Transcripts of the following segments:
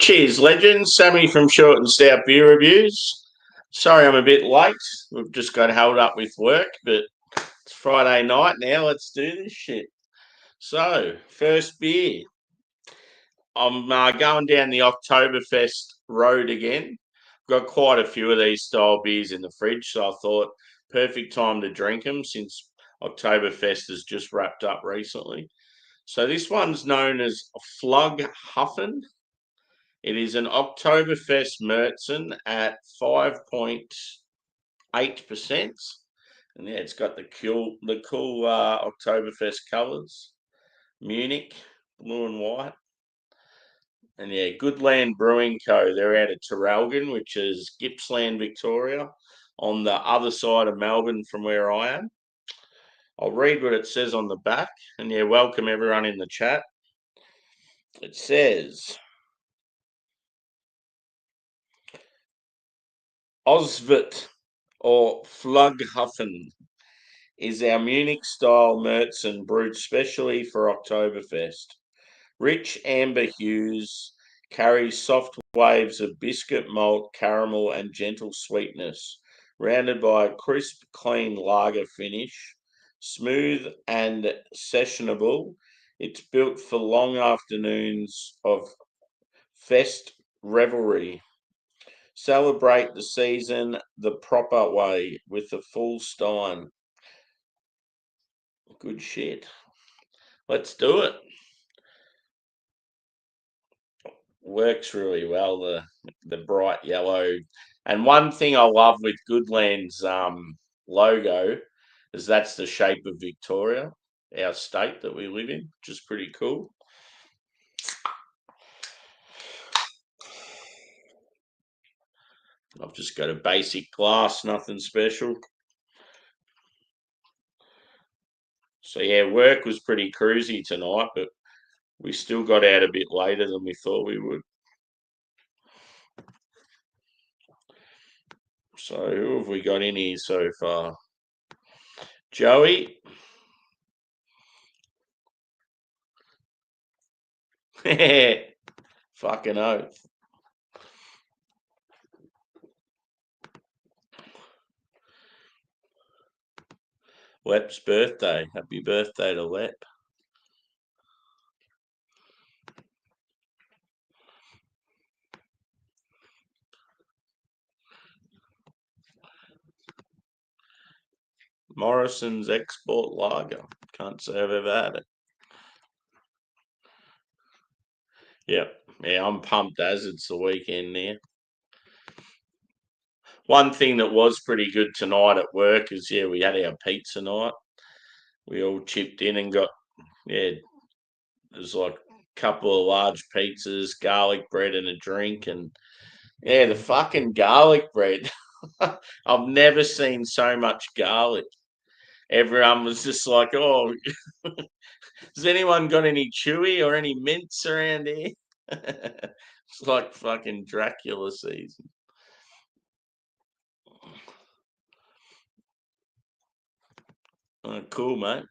Cheers, legends. Sammy from Short and Stout Beer Reviews. Sorry I'm a bit late. We've just got held up with work, but it's Friday night now. Let's do this shit. So, first beer. I'm going down the Oktoberfest road again. Got quite a few of these style beers in the fridge, so I thought perfect time to drink them since Oktoberfest has just wrapped up recently. So this one's known as FLUGHAFEN. It is an Oktoberfest Marzen at 5.8%. And yeah, it's got the cool Oktoberfest colours. Munich, blue and white. And yeah, Goodland Brewing Co. They're out of Traralgon, which is Gippsland, Victoria, on the other side of Melbourne from where I am. I'll read what it says on the back. And yeah, welcome everyone in the chat. It says, Osvit or FLUGHAFEN is our Munich-style Marzen brewed specially for Oktoberfest. Rich amber hues, carries soft waves of biscuit, malt, caramel, and gentle sweetness, rounded by a crisp, clean lager finish. Smooth and sessionable, it's built for long afternoons of fest revelry. Celebrate the season the proper way with a full stein. Good shit. Let's do it. Works really well, the bright yellow. And one thing I love with Goodland's logo is that's the shape of Victoria, our state that we live in, which is pretty cool. I've just got a basic glass, nothing special. So yeah, work was pretty cruisy tonight, but we still got out a bit later than we thought we would. So who have we got in here so far? Joey. Fucking oath. Lep's birthday. Happy birthday to Lep. Morrison's Export Lager. Can't say I've ever had it. Yep. Yeah, I'm pumped as it's the weekend now. One thing that was pretty good tonight at work is, yeah, we had our pizza night. We all chipped in and got, yeah, there's like a couple of large pizzas, garlic bread and a drink. And yeah, the fucking garlic bread. I've never seen so much garlic. Everyone was just like, oh, has anyone got any chewy or any mints around here? It's like fucking Dracula season. Oh, cool, mate.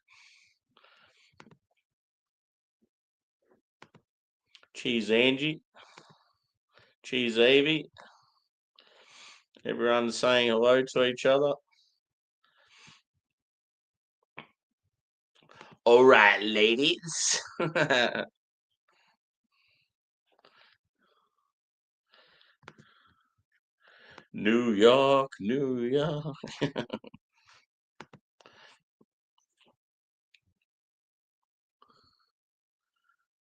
Cheers, Angie. Cheers, Evie. Everyone's saying hello to each other. All right, ladies. New York, New York.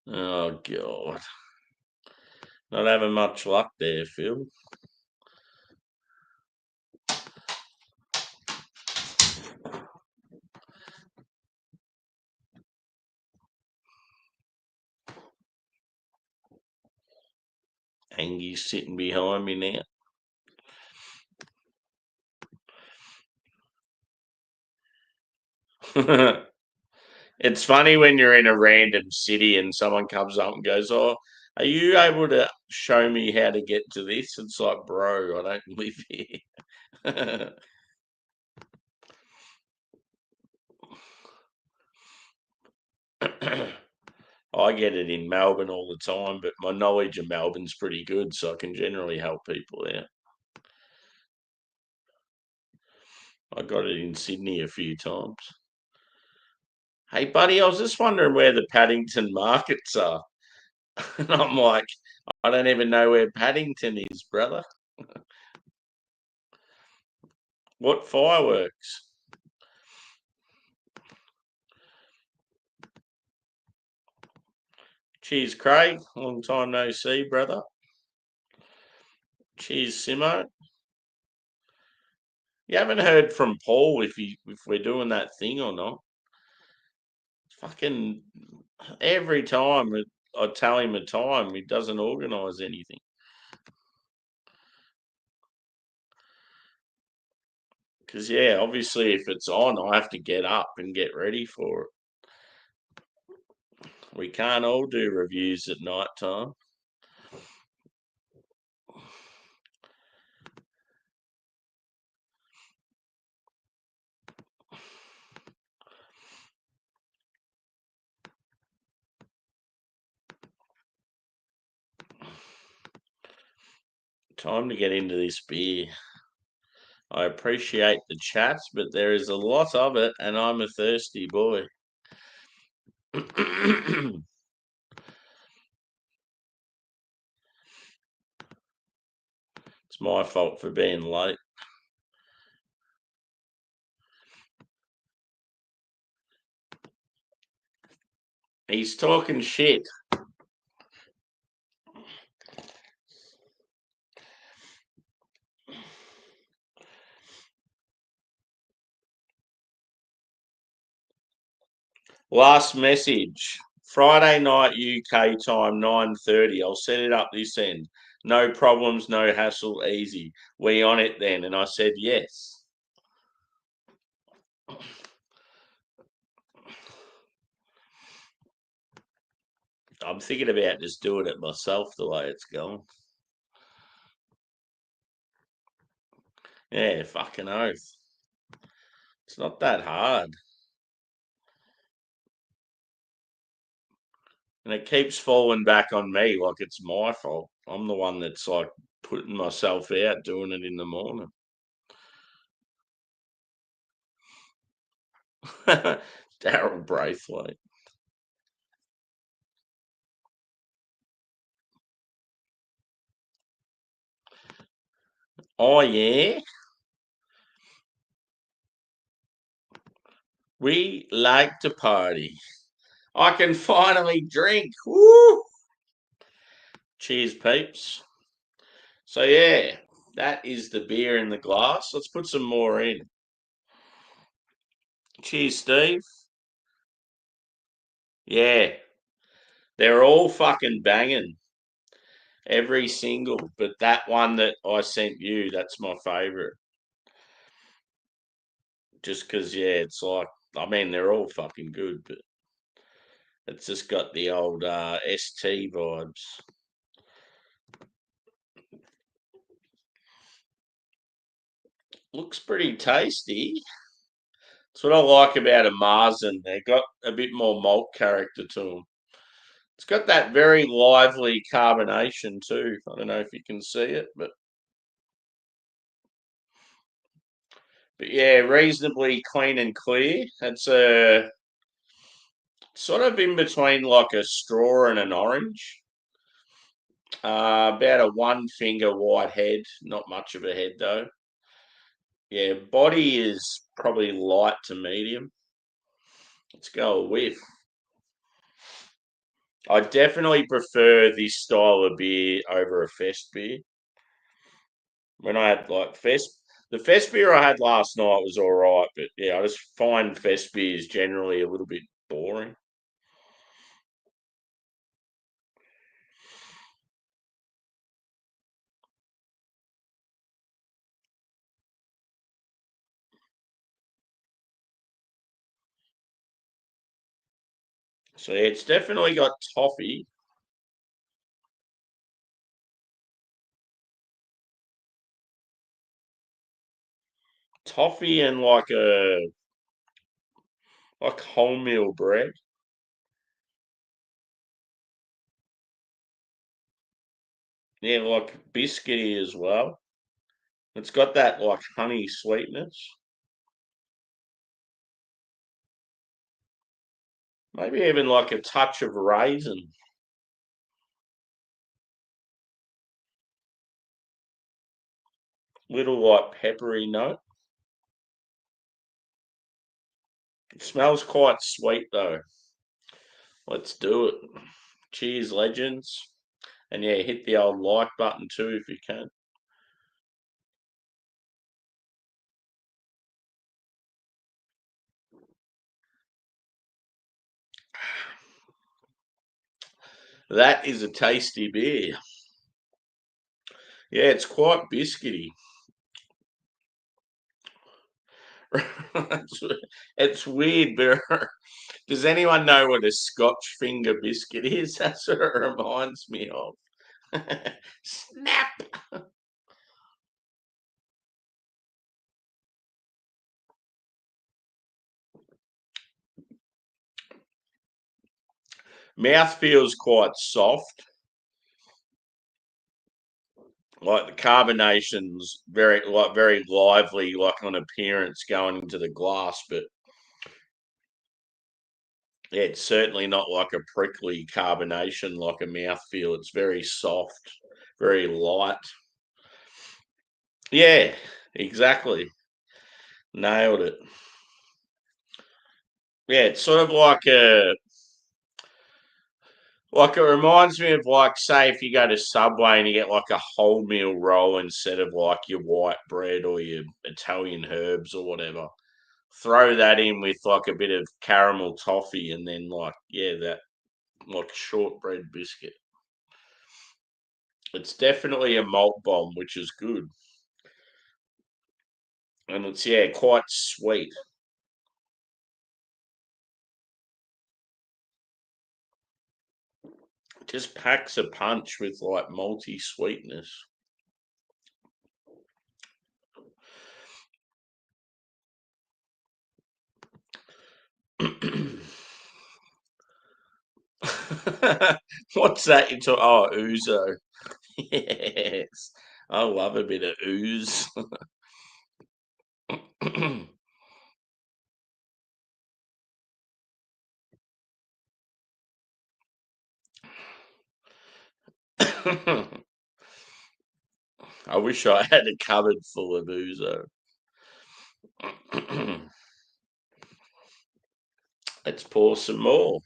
Oh, God. Not having much luck there, Phil. Angie's sitting behind me now. It's funny when you're in a random city and someone comes up and goes, oh, are you able to show me how to get to this? It's like, bro, I don't live here. I get it in Melbourne all the time, but my knowledge of Melbourne's pretty good, so I can generally help people out. I got it in Sydney a few times. Hey, buddy, I was just wondering where the Paddington markets are. And I'm like, I don't even know where Paddington is, brother. What fireworks? Cheers, Craig. Long time no see, brother. Cheers, Simo. You haven't heard from Paul if we're doing that thing or not. Fucking every time I tell him a time, he doesn't organise anything. Because yeah, obviously if it's on, I have to get up and get ready for it. We can't all do reviews at night time. Time to get into this beer. I appreciate the chat, but there is a lot of it, and I'm a thirsty boy. It's my fault for being late. He's talking shit. Last message. Friday night UK time 9:30. I'll set it up this end. No problems, no hassle, easy. We on it then? And I said yes. I'm thinking about just doing it myself the way it's going. Yeah, fucking oath. It's not that hard. And it keeps falling back on me like it's my fault. I'm the one that's like putting myself out doing it in the morning. Daryl Braithwaite. Oh, yeah. We like to party. I can finally drink. Woo! Cheers, peeps. So, yeah, that is the beer in the glass. Let's put some more in. Cheers, Steve. Yeah, they're all fucking banging. Every single, but that one that I sent you, that's my favourite. Just because, yeah, it's like, I mean, they're all fucking good, but it's just got the old ST vibes. Looks pretty tasty. That's what I like about a Marzen. They got a bit more malt character to them. It's got that very lively carbonation too. I don't know if you can see it, but yeah, reasonably clean and clear. It's a sort of in between like a straw and an orange. About a one finger white head, not much of a head though. Yeah, body is probably light to medium. Let's go a whiff. I definitely prefer this style of beer over a fest beer. When I had like fest, the fest beer I had last night was all right, but yeah, I just find fest beers generally a little bit boring. So yeah, it's definitely got toffee, and like wholemeal bread. Yeah, like biscuity as well. It's got that like honey sweetness. Maybe even like a touch of raisin. Little like peppery note. It smells quite sweet though. Let's do it. Cheers, legends. And yeah, hit the old like button too if you can. That is a tasty beer. Yeah, it's quite biscuity. It's weird, but does anyone know what a Scotch finger biscuit is? That's what it reminds me of. Snap! Mouth feels quite soft. Like the carbonation's very lively, like on appearance going into the glass, but yeah, it's certainly not like a prickly carbonation like a mouthfeel. It's very soft, very light. Yeah, exactly. Nailed it. Yeah, it's sort of like it reminds me of like say if you go to Subway and you get like a wholemeal roll instead of like your white bread or your Italian herbs or whatever. Throw that in with like a bit of caramel toffee and then like yeah, that like shortbread biscuit. It's definitely a malt bomb, which is good. And it's yeah, quite sweet. Just packs a punch with like malty sweetness. What's that? Into oh, ouzo. Yes, I love a bit of ooze. I wish I had a cupboard full of ouzo. Let's pour some more.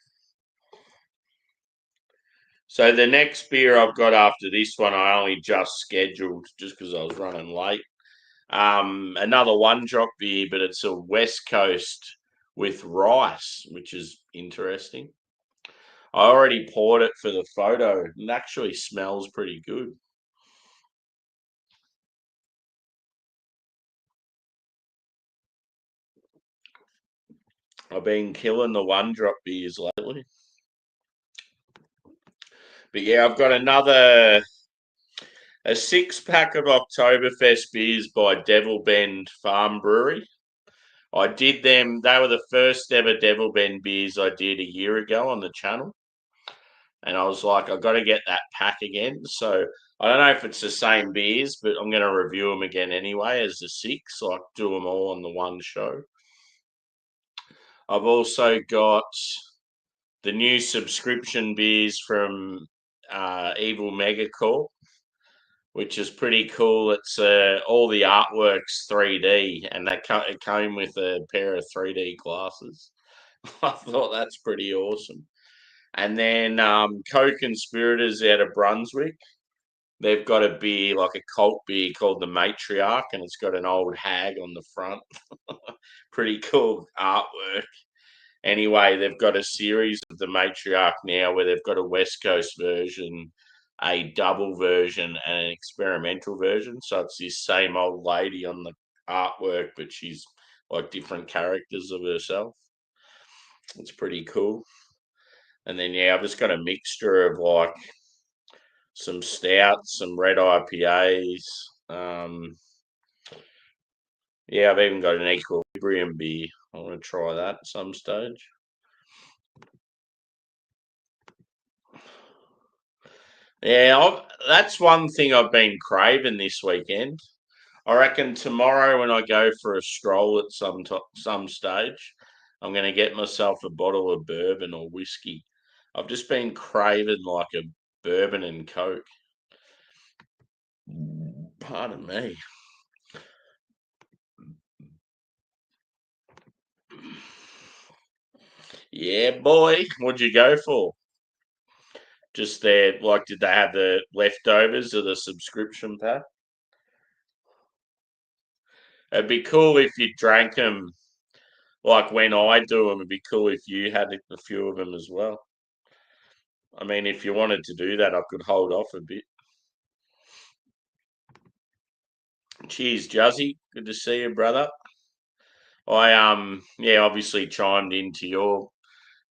So the next beer I've got after this one, I only just scheduled just because I was running late. Another one drop beer, but it's a West Coast with rice, which is interesting. I already poured it for the photo. It actually smells pretty good. I've been killing the one drop beers lately. But yeah, I've got a 6 pack of Oktoberfest beers by Devil Bend Farm Brewery. I did them. They were the first ever Devil Bend beers I did a year ago on the channel, and I was like, I've got to get that pack again. So I don't know if it's the same beers, but I'm going to review them again anyway as the six. Like do them all on the one show. I've also got the new subscription beers from Evil Megacorp, which is pretty cool. It's all the artwork's 3D, and it came with a pair of 3D glasses. I thought that's pretty awesome. And then Co-Conspirators out of Brunswick. They've got a beer, like a cult beer called the Matriarch, and it's got an old hag on the front. Pretty cool artwork. Anyway, they've got a series of the Matriarch now where they've got a West Coast version, a double version, and an experimental version. So it's this same old lady on the artwork, but she's like different characters of herself. It's pretty cool. And then yeah, I've just got a mixture of like some stouts, some red IPAs. Yeah, I've even got an equilibrium beer. I want to try that at some stage. Yeah, that's one thing I've been craving this weekend. I reckon tomorrow when I go for a stroll at some stage, I'm going to get myself a bottle of bourbon or whiskey. I've just been craving like a bourbon and coke. Pardon me. Yeah, boy. What'd you go for? Just there, like, did they have the leftovers of the subscription pack? It'd be cool if you drank them, like when I do them. It'd be cool if you had a few of them as well. I mean, if you wanted to do that, I could hold off a bit. Cheers, Juzzy. Good to see you, brother. I yeah, obviously chimed into your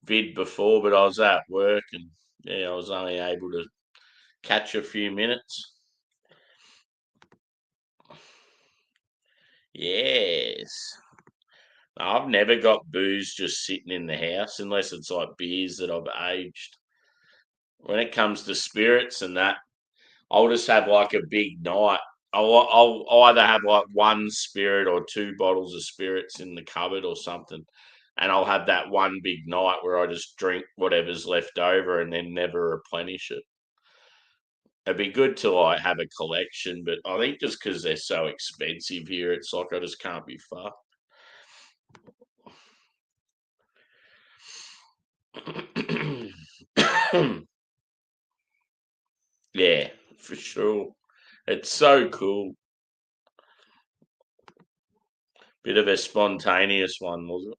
vid before, but I was at work and yeah, I was only able to catch a few minutes. Yes. I've never got booze just sitting in the house unless it's like beers that I've aged. When it comes to spirits and that, I'll just have like a big night. I'll either have like one spirit or two bottles of spirits in the cupboard or something, and I'll have that one big night where I just drink whatever's left over and then never replenish it. It'd be good to like have a collection, but I think just because they're so expensive here, it's like I just can't be fucked. Yeah, for sure. It's so cool. Bit of a spontaneous one, was it?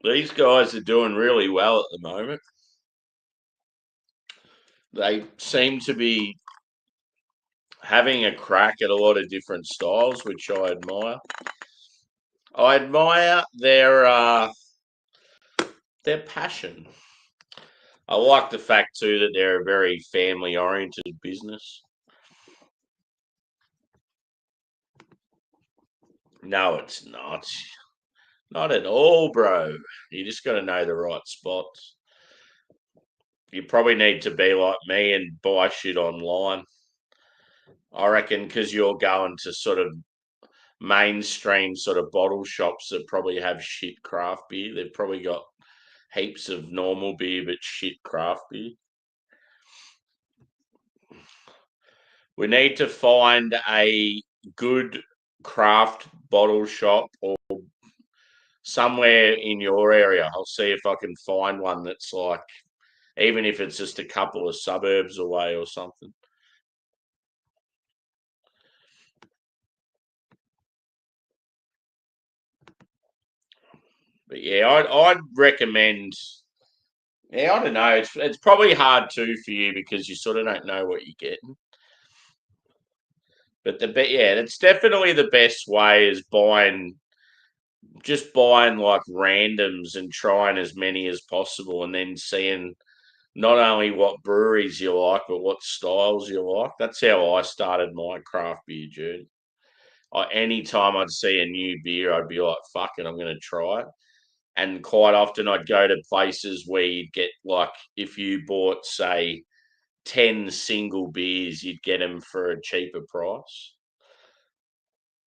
These guys are doing really well at the moment. They seem to be having a crack at a lot of different styles, which I admire. I admire their passion. I like the fact too that they're a very family oriented business. No, it's not. Not at all, bro. You just got to know the right spots. You probably need to be like me and buy shit online. I reckon because you're going to sort of mainstream sort of bottle shops that probably have shit craft beer. They've probably got heaps of normal beer but shit craft beer. We need to find a good craft bottle shop or somewhere in your area. I'll see if I can find one that's like, even if it's just a couple of suburbs away or something. But yeah, I'd recommend. Yeah, I don't know. It's probably hard too for you because you sort of don't know what you're getting. But yeah, it's definitely the best way is buying like randoms and trying as many as possible, and then seeing not only what breweries you like, but what styles you like. That's how I started my craft beer journey. Anytime I'd see a new beer, I'd be like, "Fuck it, I'm going to try it." And quite often, I'd go to places where you'd get like, if you bought say 10 single beers, you'd get them for a cheaper price.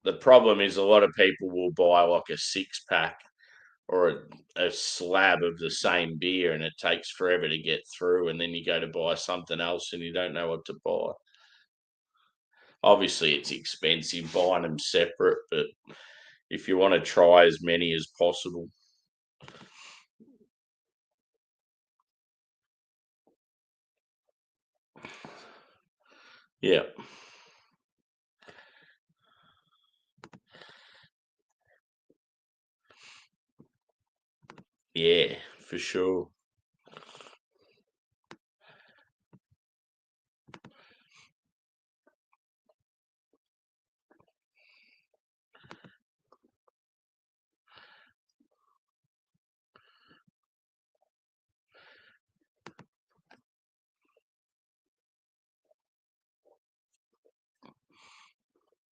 The problem is a lot of people will buy like a six pack or a slab of the same beer and it takes forever to get through and then you go to buy something else and you don't know what to buy. Obviously it's expensive buying them separate, but if you want to try as many as possible. Yeah. Yeah, for sure.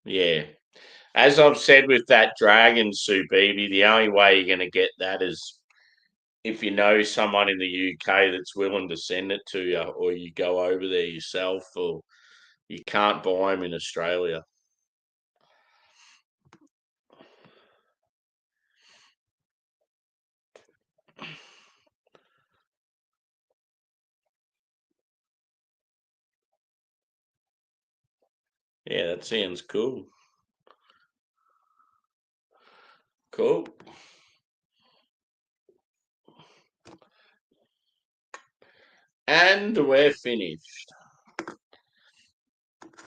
Yeah. As I've said with that dragon soup, Evie, the only way you're going to get that is if you know someone in the UK that's willing to send it to you, or you go over there yourself, or you can't buy them in Australia. Yeah, that sounds cool. Cool. And we're finished.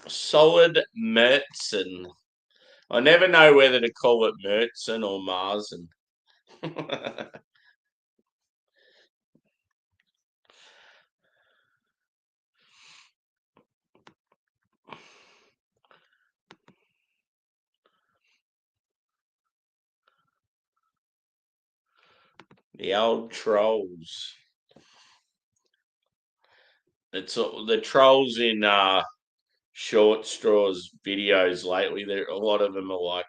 Solid Marzen. I never know whether to call it Marzen or Marzen. The old trolls. It's the trolls in Short Straw's videos lately. A lot of them are like,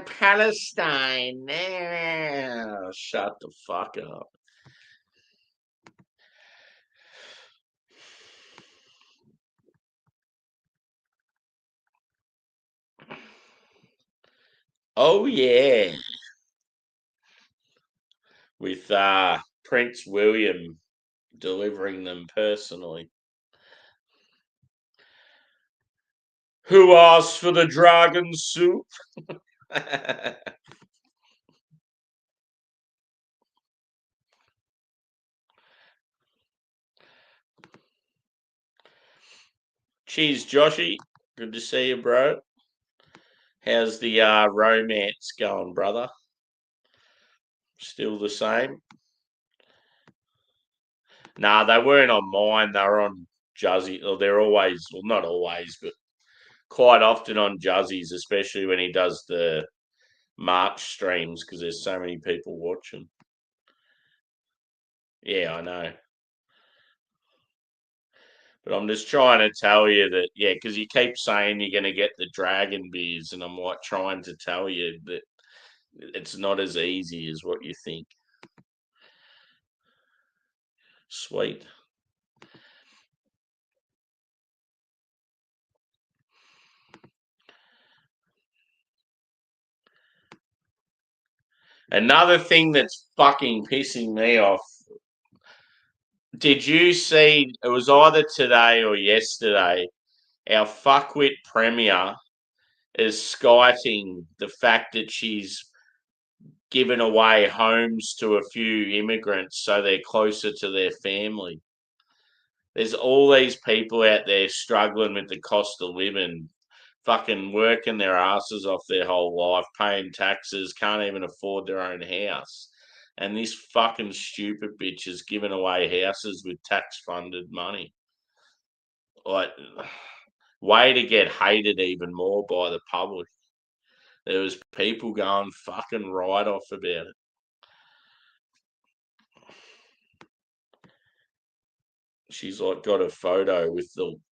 Palestine. Shut the fuck up. Oh yeah, with Prince William delivering them personally. Who asked for the dragon soup? Cheers, Joshy. Good to see you, bro. How's the romance going, brother? Still the same? Nah, they weren't on mine. They were on Juzzy. Well, they're always, well, not always, but quite often on Juzzy's, especially when he does the March streams because there's so many people watching. Yeah, I know. But I'm just trying to tell you that, yeah, because you keep saying you're going to get the dragon beers, and I'm like trying to tell you that it's not as easy as what you think. Sweet. Another thing that's fucking pissing me off. Did you see? It was either today or yesterday. Our fuckwit premier is skiting the fact that she's given away homes to a few immigrants so they're closer to their family. There's all these people out there struggling with the cost of living, fucking working their asses off their whole life, paying taxes, can't even afford their own house. And this fucking stupid bitch is giving away houses with tax funded money. Like, way to get hated even more by the public. There was people going fucking right off about it. She's like got a photo with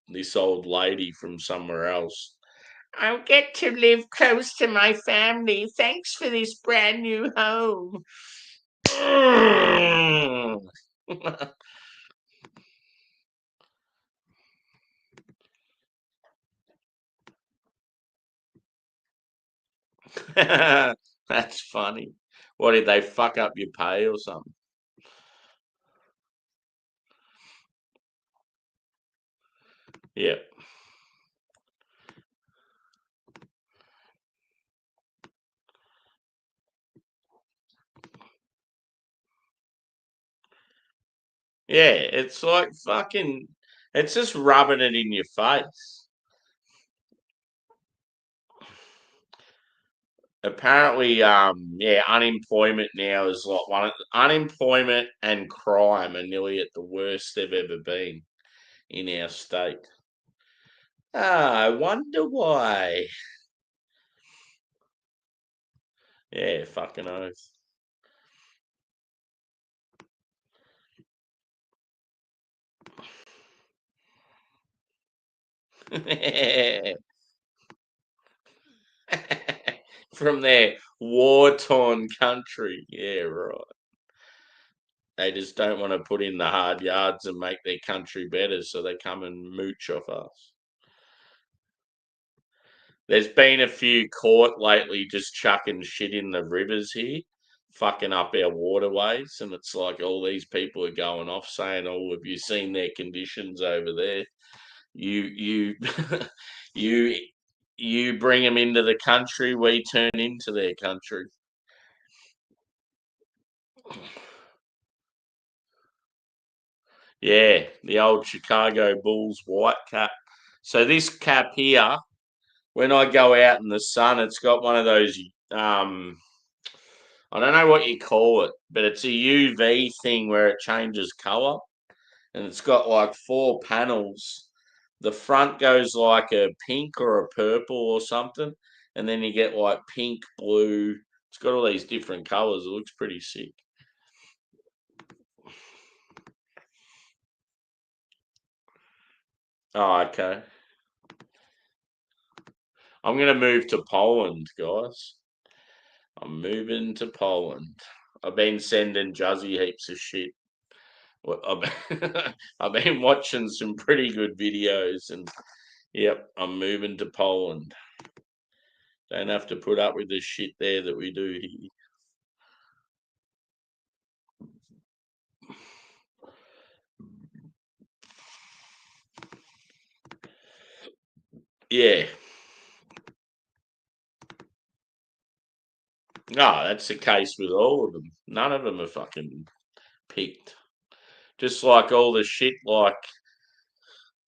this old lady from somewhere else. I'll get to live close to my family. Thanks for this brand new home. That's funny. What did they fuck up your pay or something? Yeah. Yeah, it's like fucking it's just rubbing it in your face. Apparently, yeah, unemployment now is like unemployment and crime are nearly at the worst they've ever been in our state. I wonder why. Yeah, fucking oath. from their war-torn country. Yeah, right. They just don't want to put in the hard yards and make their country better, so they come and mooch off us. There's been a few caught lately just chucking shit in the rivers here, fucking up our waterways, and it's like all these people are going off saying, "Oh, have you seen their conditions over there? You you you bring them into the country, we turn into their country." Yeah, the old Chicago Bulls white cap. So this cap here, when I go out in the sun, it's got one of those I don't know what you call it, but it's a UV thing where it changes color, and it's got like four panels. The front goes like a pink or a purple or something, and then you get like pink, blue. It's got all these different colors. It looks pretty sick. Oh, okay. I'm gonna move to Poland, guys. I'm moving to Poland. I've been sending Juzzy heaps of shit. I've been watching some pretty good videos, and yep, I'm moving to Poland. Don't have to put up with the shit there that we do here. Yeah. No, that's the case with all of them. None of them are fucking picked. Just like all the shit, like,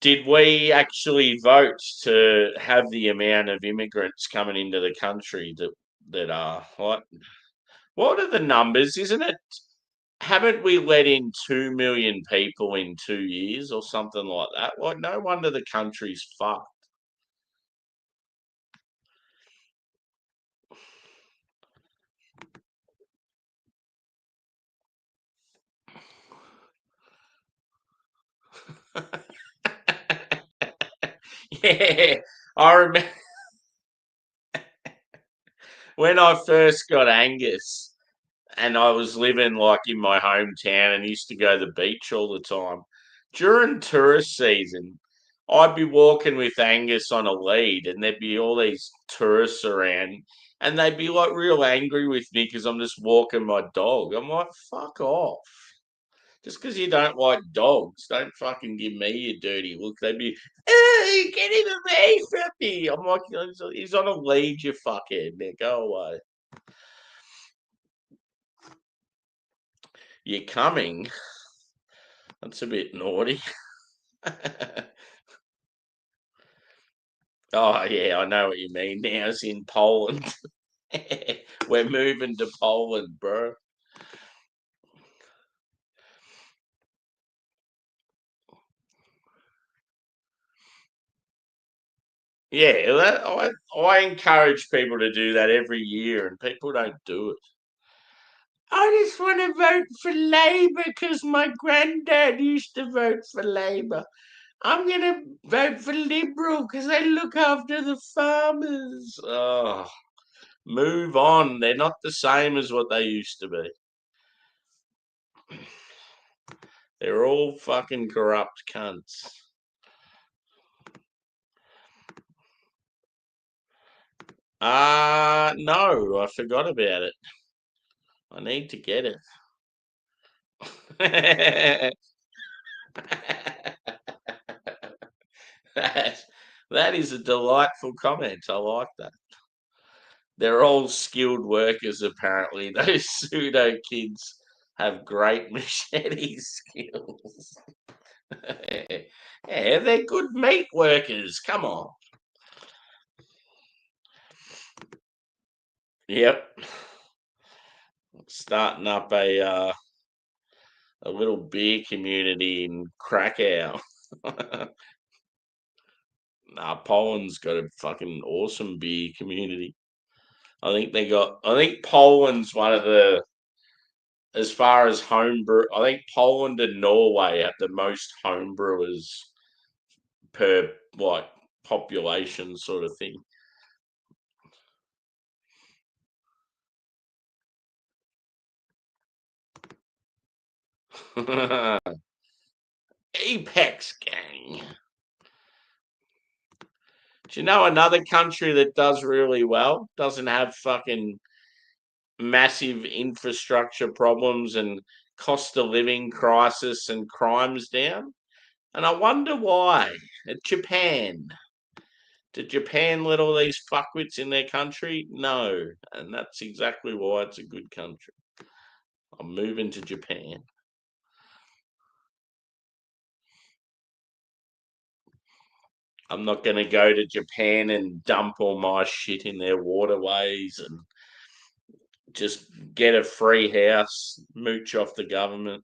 did we actually vote to have the amount of immigrants coming into the country that are like, what are the numbers? Isn't it? Haven't we let in 2 million people in 2 years or something like that? Like, no wonder the country's fucked. Yeah, I remember when I first got Angus and I was living like in my hometown and used to go to the beach all the time. During tourist season, I'd be walking with Angus on a lead and there'd be all these tourists around and they'd be like real angry with me because I'm just walking my dog. I'm like, fuck off. Just because you don't like dogs, don't fucking give me your dirty look. They'd be, hey, get him away from me. I'm like, he's on a lead, you fuckhead. Now go away. You're coming. That's a bit naughty. Oh, yeah, I know what you mean. Now it's in Poland. We're moving to Poland, bro. Yeah, I encourage people to do that every year, and people don't do it. I just want to vote for Labour because my granddad used to vote for Labour. I'm going to vote for Liberal because they look after the farmers. Oh, move on. They're not the same as what they used to be. They're all fucking corrupt cunts. No, I forgot about it. I need to get it. that, that is a delightful comment. I like that. They're all skilled workers, apparently. Those pseudo kids have great machete skills. Yeah, they're good meat workers. Come on. Yep. Starting up a little beer community in Krakow. Nah, Poland's got a fucking awesome beer community. I think Poland's one of the, as far as homebrew, I think Poland and Norway have the most homebrewers per like population sort of thing. Apex gang. Do you know another country that does really well? Doesn't have fucking massive infrastructure problems and cost of living crisis and crimes down? And I wonder why. Japan. Did Japan let all these fuckwits in their country? No. And that's exactly why it's a good country. I'm moving to Japan. I'm not going to go to Japan and dump all my shit in their waterways and just get a free house, mooch off the government,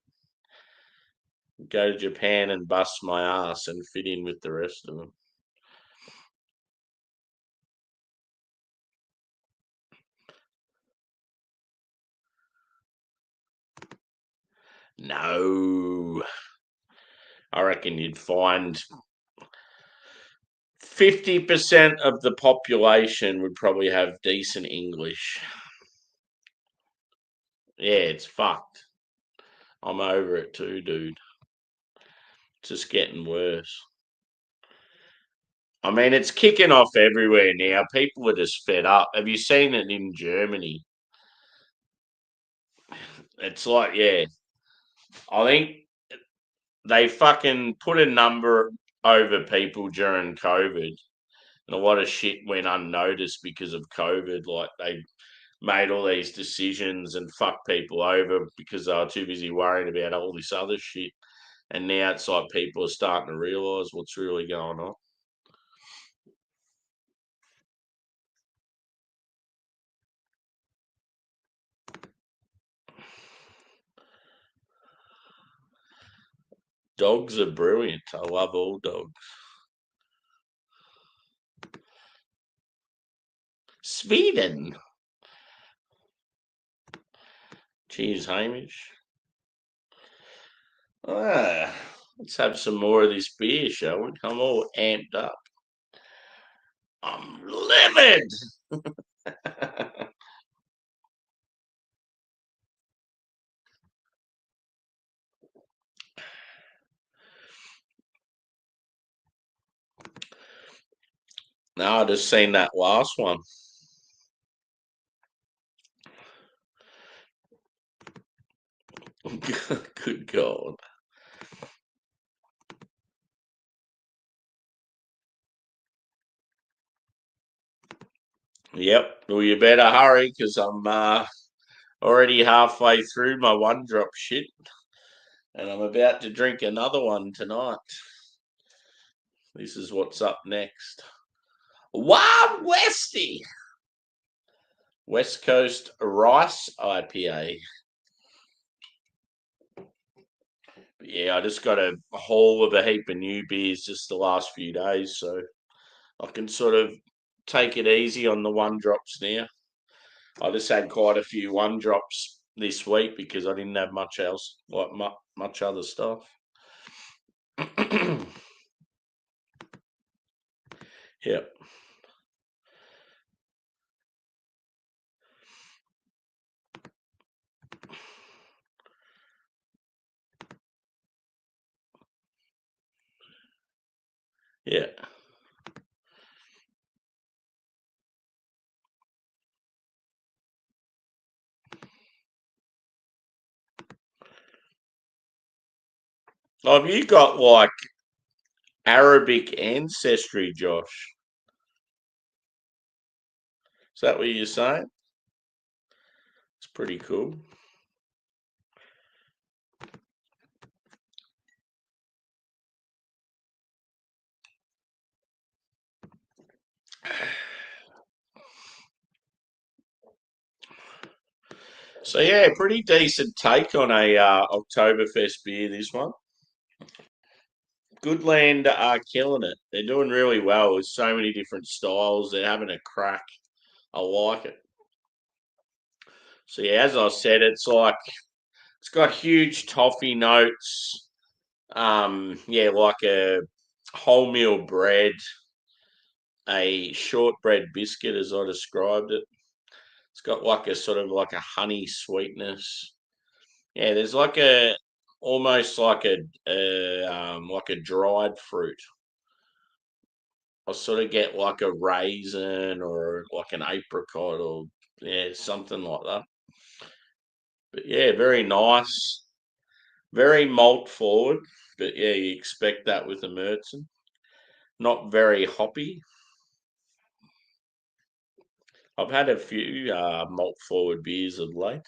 go to Japan and bust my ass and fit in with the rest of them. No. I reckon you'd find 50% of the population would probably have decent English. Yeah, it's fucked. I'm over it too, dude. It's just getting worse. I mean, it's kicking off everywhere now. People are just fed up. Have you seen it in Germany? It's like, yeah, I think they fucking put a number over people during COVID, and a lot of shit went unnoticed because of COVID. Like they made all these decisions and fucked people over because they were too busy worrying about all this other shit. And now it's like people are starting to realise what's really going on. Dogs are brilliant. I love all dogs. Sweden. Cheers, Hamish. Ah, let's have some more of this beer, shall we? I'm all amped up. I'm livid. No, I just seen that last one. Good God. Yep. Well, you better hurry because I'm already halfway through my one drop shit, and I'm about to drink another one tonight. This is what's up next. Wild Westy, West Coast Rice IPA. But yeah, I just got a haul of a heap of new beers just the last few days, so I can sort of take it easy on the one drops now. I just had quite a few one drops this week because I didn't have much else, like much other stuff. Yep. Yeah. Have you got like Arabic ancestry, Josh? Is that what you're saying? It's pretty cool. So yeah, pretty decent take on a Oktoberfest beer. This one, Goodland are killing it. They're doing really well with so many different styles. They're having a crack. I like it. So yeah, as I said, it's got huge toffee notes. Yeah, like a wholemeal bread, a shortbread biscuit, as I described it. It's got like a sort of like a honey sweetness. Yeah, there's like a almost like a dried fruit. I sort of get like a raisin or like an apricot or yeah, something like that. But yeah, very nice, very malt forward. But yeah, you expect that with a Märzen. Not very hoppy. I've had a few malt forward beers of late.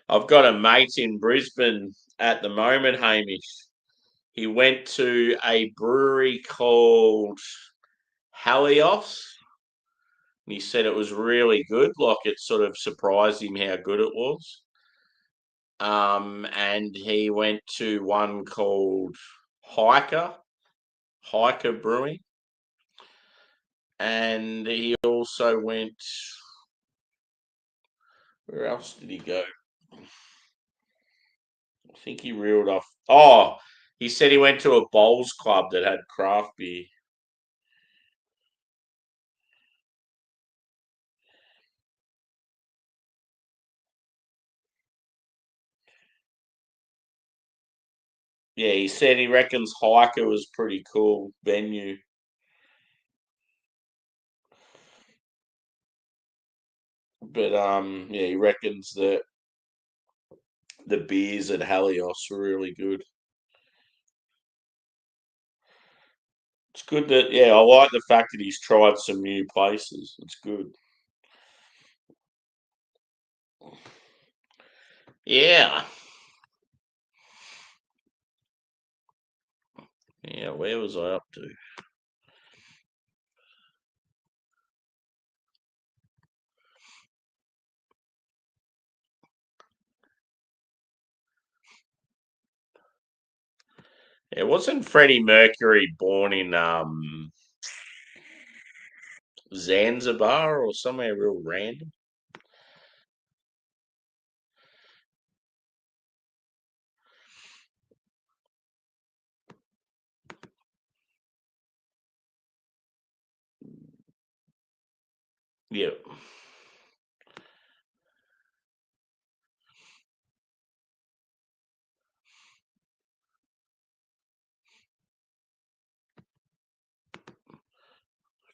I've got a mate in Brisbane at the moment, Hamish. He went to a brewery called Halios. And he said it was really good. Like it sort of surprised him how good it was. And he went to one called Hiker, Hiker Brewing. And he also went, where else did he go? I think he reeled off. Oh, he said he went to a bowls club that had craft beer. Yeah, he said he reckons Hiker was pretty cool venue. But yeah, he reckons that the beers at Helios were really good. It's good that yeah, I like the fact that he's tried some new places. It's good. Yeah. Yeah, where was I up to? Yeah, wasn't Freddie Mercury born in Zanzibar or somewhere real random? Yeah.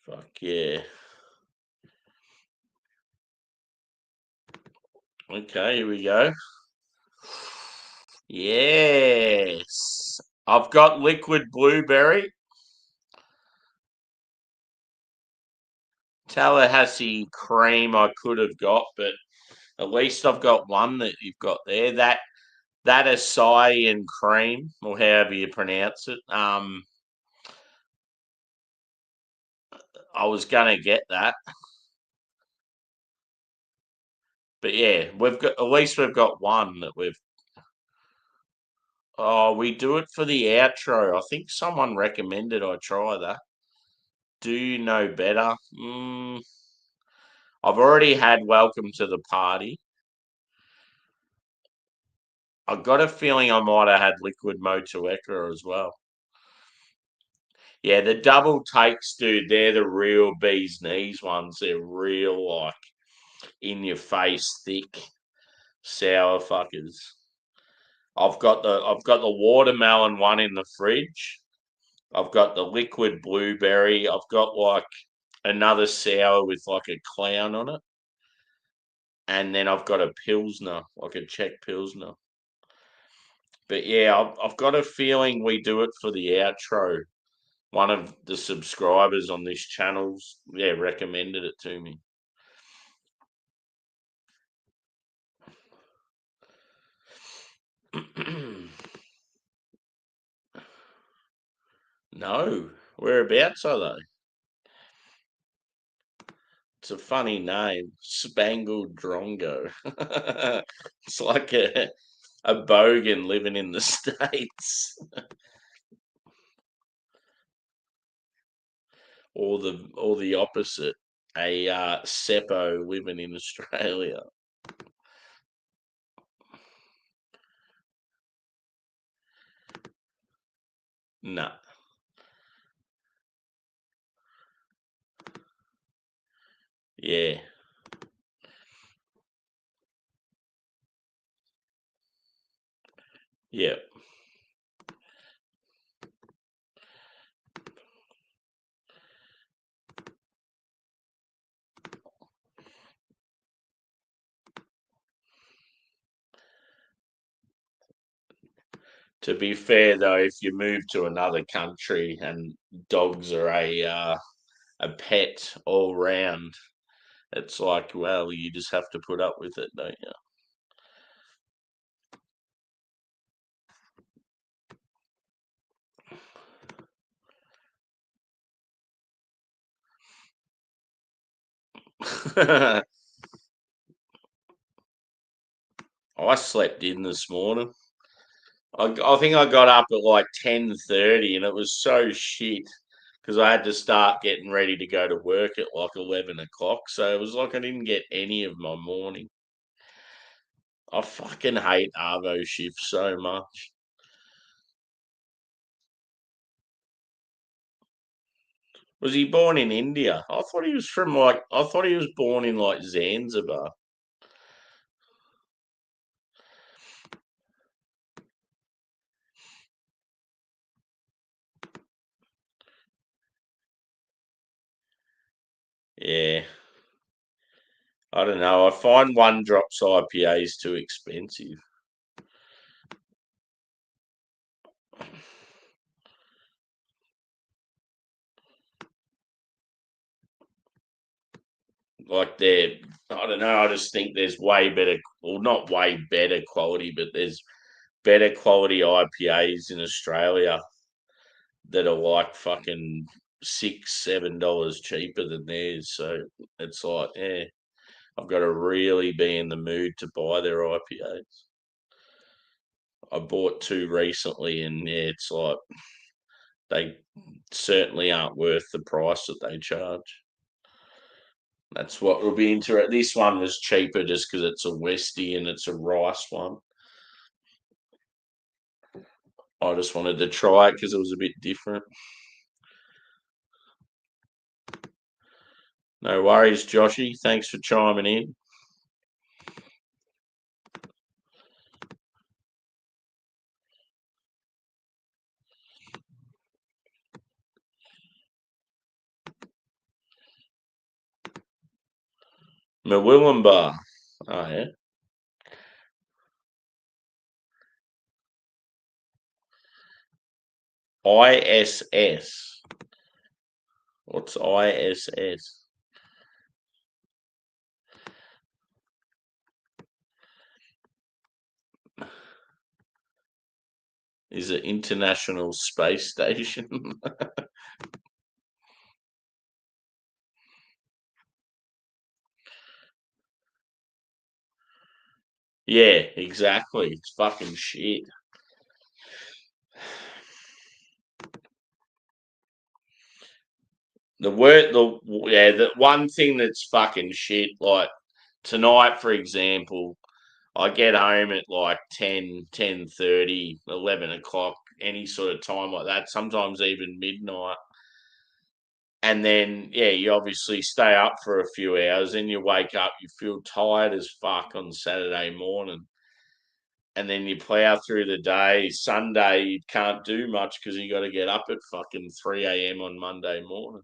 Fuck yeah. Okay, here we go. Yes. I've got liquid blueberry, Tallahassee cream I could have got, but at least I've got one that you've got there. That acai and cream, or however you pronounce it. I was gonna get that, but yeah, we've got at least we've got one that we've. Oh, we do it for the outro. I think someone recommended I try that. Do you know better? I've already had Welcome to the Party. I got a feeling I might have had Liquid Motueka as well. Yeah, the double takes, dude, they're the real bee's knees ones. They're real, like, in your face, thick, sour fuckers. I've got the watermelon one in the fridge. I've got the liquid blueberry. I've got like another sour with like a clown on it. And then I've got a Pilsner, like a Czech Pilsner. But yeah, I've got a feeling we do it for the outro. One of the subscribers on this channel's yeah recommended it to me. No, whereabouts are they? It's a funny name, Spangled Drongo. It's like a bogan living in the States, or the opposite, a Seppo living in Australia. Nah, yeah, Yeah. To be fair though, if you move to another country and dogs are a pet all round, it's like, well, you just have to put up with it, don't you? I slept in this morning. I think I got up at like 10:30, and it was so shit because I had to start getting ready to go to work at like 11 o'clock. So it was like I didn't get any of my morning. I fucking hate Arvo shifts so much. Was he born in India? I thought he was from like I thought he was born in like Zanzibar. Yeah. I don't know. I find one drops IPAs too expensive. Like I don't know. I just think there's way better, well, not way better quality, but there's better quality IPAs in Australia that are like fucking $6, $7 cheaper than theirs. So it's like, yeah, I've got to really be in the mood to buy their IPAs. I bought two recently, and yeah, it's like they certainly aren't worth the price that they charge. That's what will be interesting. This one was cheaper just because it's a Westie and it's a rice one. I just wanted to try it because it was a bit different. No worries, Joshy. Thanks for chiming in. Mwilumba. Oh, yeah. ISS. What's ISS? Is it International Space Station? Yeah, exactly. It's fucking shit. The one thing that's fucking shit, like tonight, for example, I get home at like 10, 10:30, 11 o'clock, any sort of time like that, sometimes even midnight. And then, yeah, you obviously stay up for a few hours, then you wake up, you feel tired as fuck on Saturday morning. And then you plow through the day. Sunday, you can't do much because you got to get up at fucking 3 a.m. on Monday morning.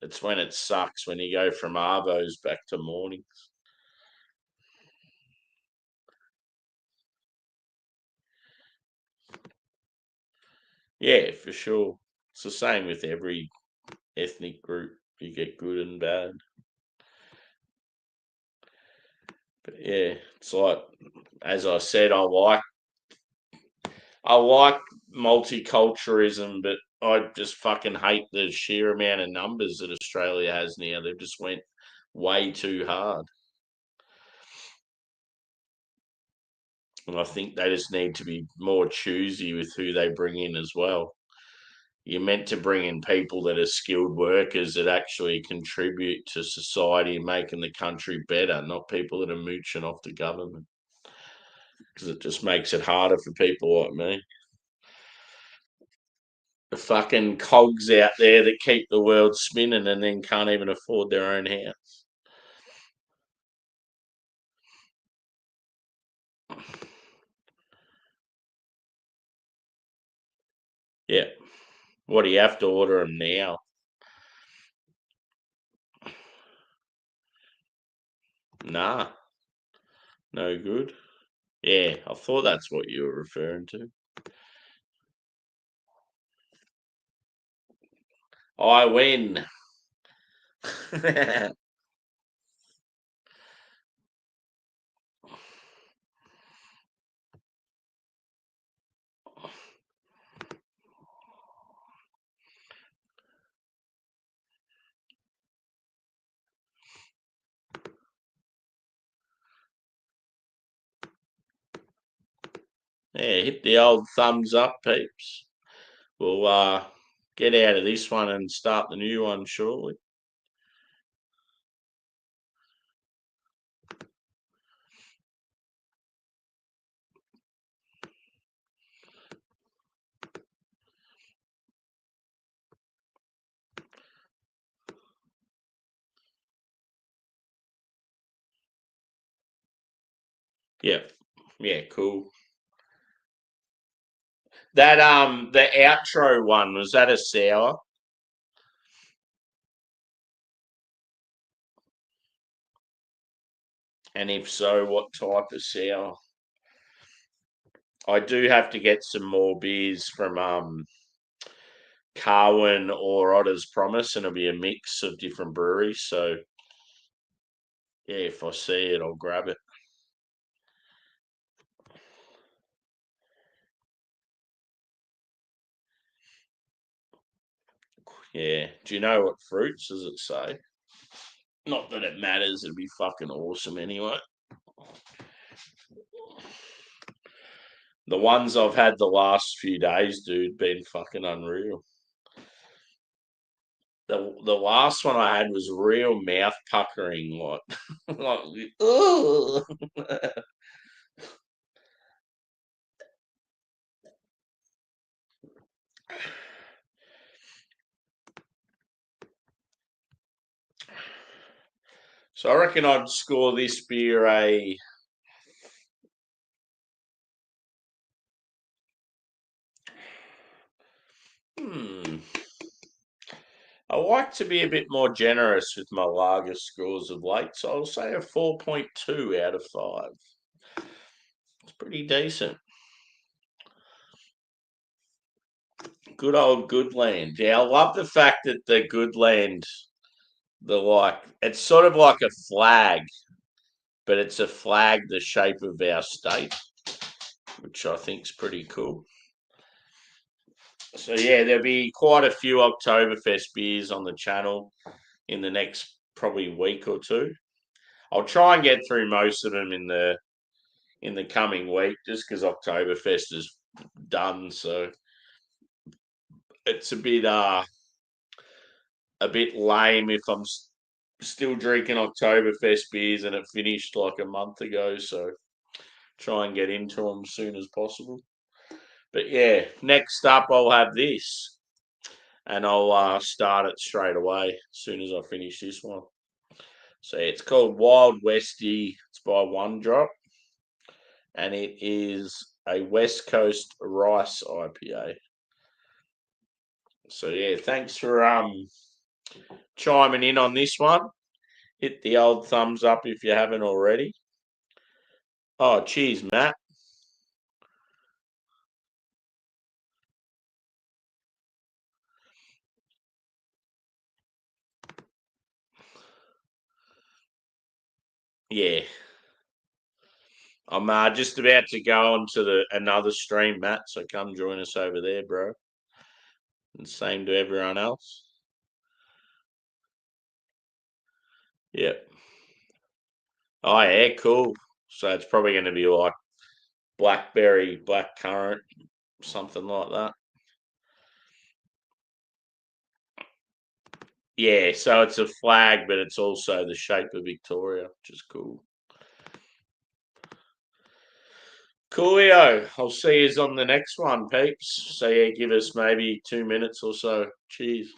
It's when it sucks when you go from Arvos back to mornings. Yeah, for sure. It's the same with every ethnic group. You get good and bad. But yeah, it's like, as I said, I like multiculturalism, but I just fucking hate the sheer amount of numbers that Australia has now. They've just went way too hard. And I think they just need to be more choosy with who they bring in as well. You're meant to bring in people that are skilled workers that actually contribute to society and making the country better, not people that are mooching off the government. Because it just makes it harder for people like me. The fucking cogs out there that keep the world spinning and then can't even afford their own house. Yeah. What do you have to order them now? Nah, no good. Yeah, I thought that's what you were referring to. I win. Yeah, hit the old thumbs up, peeps. We'll get out of this one and start the new one shortly. Yeah. Yeah, cool. That the outro one, was that a sour? And if so, what type of sour? I do have to get some more beers from Carwin or Otter's Promise, and it'll be a mix of different breweries. So yeah, if I see it, I'll grab it. Yeah. Do you know what fruits does it say? Not that it matters. It'd be fucking awesome anyway. The ones I've had the last few days, dude, been fucking unreal. The last one I had was real mouth puckering, like, like, ooh. So I reckon I'd score this beer a. Hmm. I like to be a bit more generous with my lager scores of late, so I'll say a 4.2 out of 5. It's pretty decent. Good old Goodland. Yeah, I love the fact that the Goodland, it's sort of like a flag, but it's a flag the shape of our state, which I think's pretty cool. So yeah, there'll be quite a few Oktoberfest beers on the channel in the next probably week or two. I'll try and get through most of them in the coming week, just because Oktoberfest is done. So it's a bit lame if I'm still drinking Oktoberfest beers and it finished like a month ago. So try and get into them as soon as possible. But yeah, next up I'll have this, and I'll start it straight away as soon as I finish this one. So it's called Wild Westie. It's by One Drop, and it is a West Coast rice IPA. So yeah, thanks for chiming in on this one. Hit the old thumbs up if you haven't already. Oh, cheers, Matt. Yeah, I'm just about to go on to another stream, Matt. So come join us over there, bro. And same to everyone else. Yep. Oh yeah, cool. So it's probably going to be like blackberry, blackcurrant, something like that. Yeah, so it's a flag, but it's also the shape of Victoria, which is cool. Coolio. I'll see you on the next one, peeps. So yeah, give us maybe 2 minutes or so. Cheers.